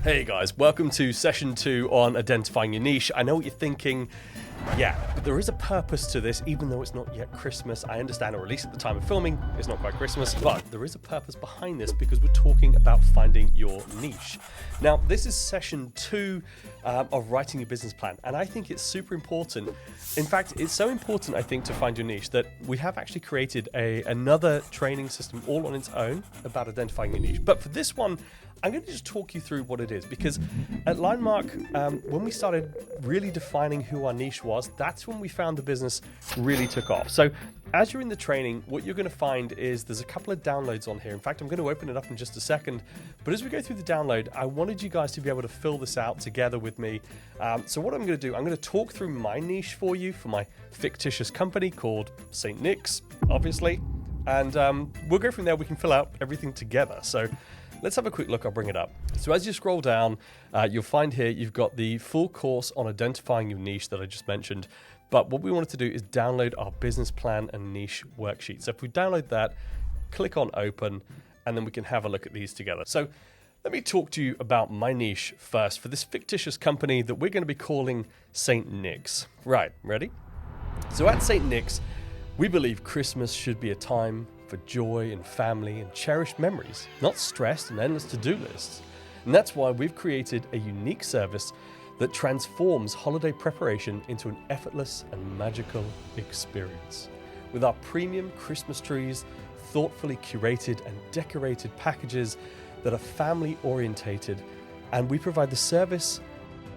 Hey guys, welcome to session 2 on identifying your niche. I know what you're thinking. Yeah, but there is a purpose to this, even though it's not yet Christmas. I understand, or at least at the time of filming, it's not quite Christmas, but there is a purpose behind this because we're talking about finding your niche. Now, this is session 2 of writing your business plan, and I think it's super important. In fact, it's so important, I think, to find your niche that we have actually created another training system all on its own about identifying your niche. But for this one, I'm going to just talk you through what it is, because at Linemark, when we started really defining who our niche was, that's when we found the business really took off. So as you're in the training, what you're going to find is there's a couple of downloads on here. In fact, I'm going to open it up in just a second. But as we go through the download, I wanted you guys to be able to fill this out together with me. So what I'm going to do, I'm going to talk through my niche for you for my fictitious company called St. Nick's, obviously. And we'll go from there. We can fill out everything together. So let's have a quick look. I'll bring it up. So as you scroll down, you'll find here you've got the full course on identifying your niche that I just mentioned. But what we wanted to do is download our business plan and niche worksheet. So if we download that, click on open, and then we can have a look at these together. So let me talk to you about my niche first for this fictitious company that we're going to be calling St. Nick's. Right, ready? So at St. Nick's, we believe Christmas should be a time for joy and family and cherished memories, not stress and endless to-do lists. And that's why we've created a unique service that transforms holiday preparation into an effortless and magical experience. With our premium Christmas trees, thoughtfully curated and decorated packages that are family orientated, and we provide the service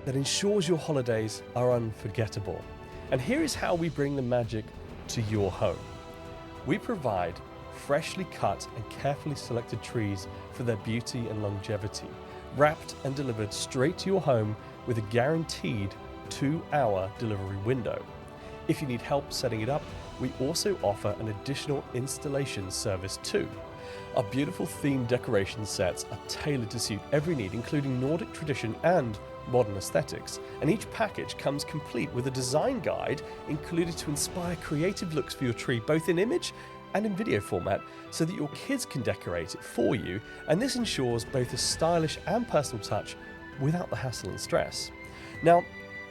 that ensures your holidays are unforgettable. And here is how we bring the magic to your home. We provide freshly cut and carefully selected trees for their beauty and longevity, wrapped and delivered straight to your home with a guaranteed 2-hour delivery window. If you need help setting it up, we also offer an additional installation service too. Our beautiful themed decoration sets are tailored to suit every need, including Nordic tradition and modern aesthetics. And each package comes complete with a design guide included to inspire creative looks for your tree, both in image and in video format, so that your kids can decorate it for you. And this ensures both a stylish and personal touch without the hassle and stress. Now,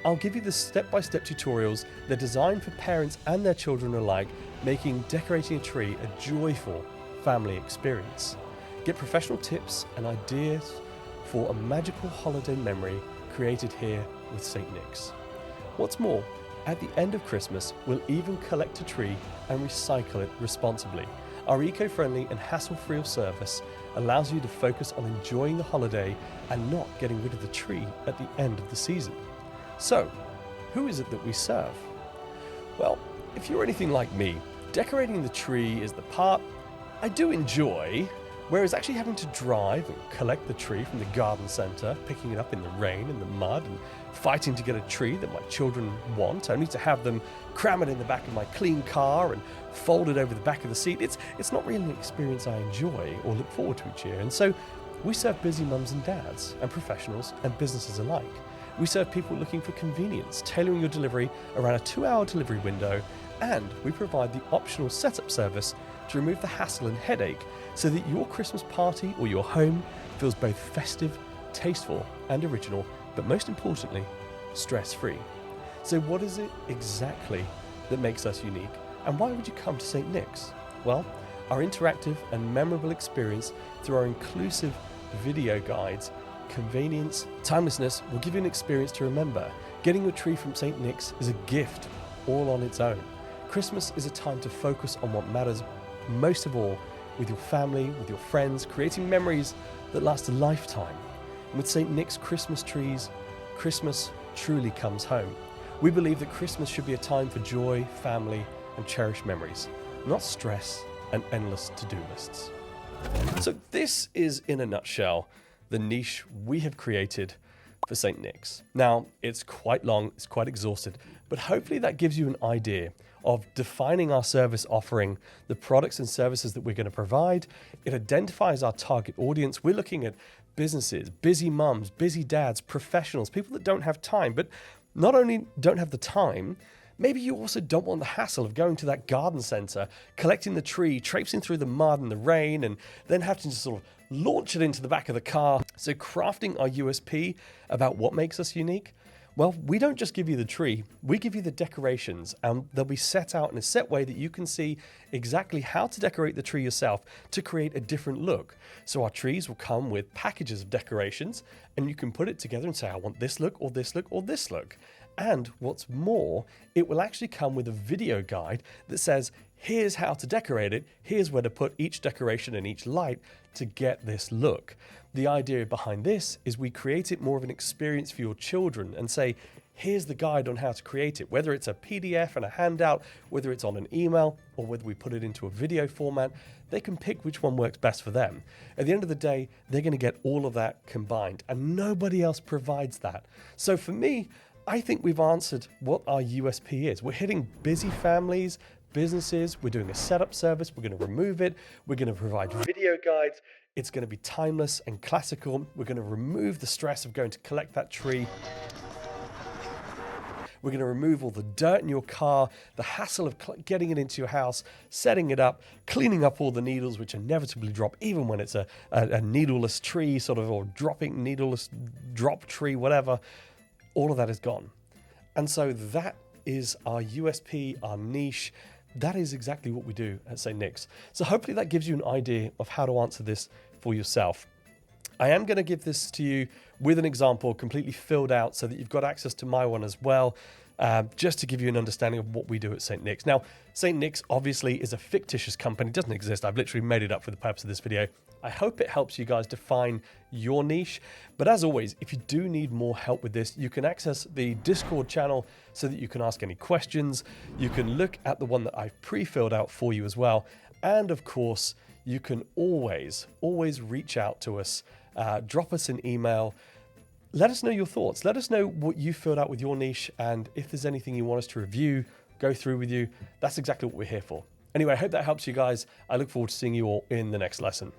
I'll give you the step-by-step tutorials. They're designed for parents and their children alike, making decorating a tree a joyful family experience. Get professional tips and ideas for a magical holiday memory created here with St. Nick's. What's more, at the end of Christmas, we'll even collect a tree and recycle it responsibly. Our eco-friendly and hassle-free service allows you to focus on enjoying the holiday and not getting rid of the tree at the end of the season. So, who is it that we serve? Well, if you're anything like me, decorating the tree is the part I do enjoy, whereas actually having to drive and collect the tree from the garden centre, picking it up in the rain and the mud, and fighting to get a tree that my children want, only to have them cram it in the back of my clean car and fold it over the back of the seat, it's not really an experience I enjoy or look forward to each year. And so we serve busy mums and dads and professionals and businesses alike. We serve people looking for convenience, tailoring your delivery around a 2-hour delivery window, and we provide the optional setup service to remove the hassle and headache so that your Christmas party or your home feels both festive, tasteful, and original, but most importantly, stress-free. So what is it exactly that makes us unique? And why would you come to St. Nick's? Well, our interactive and memorable experience through our inclusive video guides, convenience, timelessness will give you an experience to remember. Getting your tree from St. Nick's is a gift all on its own. Christmas is a time to focus on what matters most of all, with your family, with your friends, creating memories that last a lifetime. And with St. Nick's Christmas trees, Christmas truly comes home. We believe that Christmas should be a time for joy, family, and cherished memories, not stress and endless to-do lists. So this is, in a nutshell, the niche we have created for St. Nick's. Now, it's quite long, it's quite exhausted, but hopefully that gives you an idea of defining our service offering, the products and services that we're going to provide. It identifies our target audience. We're looking at businesses, busy mums, busy dads, professionals, people that don't have time, but not only don't have the time, Maybe you also don't want the hassle of going to that garden center, collecting the tree, traipsing through the mud and the rain, and then having to sort of launch it into the back of the car. So crafting our USP about what makes us unique, well, we don't just give you the tree, we give you the decorations, and they'll be set out in a set way that you can see exactly how to decorate the tree yourself to create a different look. So our trees will come with packages of decorations, and you can put it together and say, I want this look, or this look, or this look. And what's more, it will actually come with a video guide that says, here's how to decorate it, here's where to put each decoration and each light to get this look. The idea behind this is we create it more of an experience for your children and say, here's the guide on how to create it, whether it's a PDF and a handout, whether it's on an email, or whether we put it into a video format. They can pick which one works best for them. At the end of the day, they're going to get all of that combined, and nobody else provides that. So for me, I think we've answered what our USP is. We're hitting busy families, businesses, we're doing a setup service, we're going to remove it, we're going to provide video guides, it's going to be timeless and classical, we're going to remove the stress of going to collect that tree, we're going to remove all the dirt in your car, the hassle of getting it into your house, setting it up, cleaning up all the needles which inevitably drop, even when it's a needleless tree, sort of, or dropping needleless drop tree, whatever. All of that is gone. And so that is our USP, our niche. That is exactly what we do at St. Nick's. So hopefully that gives you an idea of how to answer this for yourself. I am going to give this to you with an example completely filled out so that you've got access to my one as well, just to give you an understanding of what we do at St. Nick's. Now, St. Nick's obviously is a fictitious company. It doesn't exist. I've literally made it up for the purpose of this video. I hope it helps you guys define your niche. But as always, if you do need more help with this, you can access the Discord channel so that you can ask any questions. You can look at the one that I've pre-filled out for you as well. And of course, you can always reach out to us, drop us an email. Let us know your thoughts. Let us know what you filled out with your niche, and if there's anything you want us to review, go through with you. That's exactly what we're here for. Anyway, I hope that helps you guys. I look forward to seeing you all in the next lesson.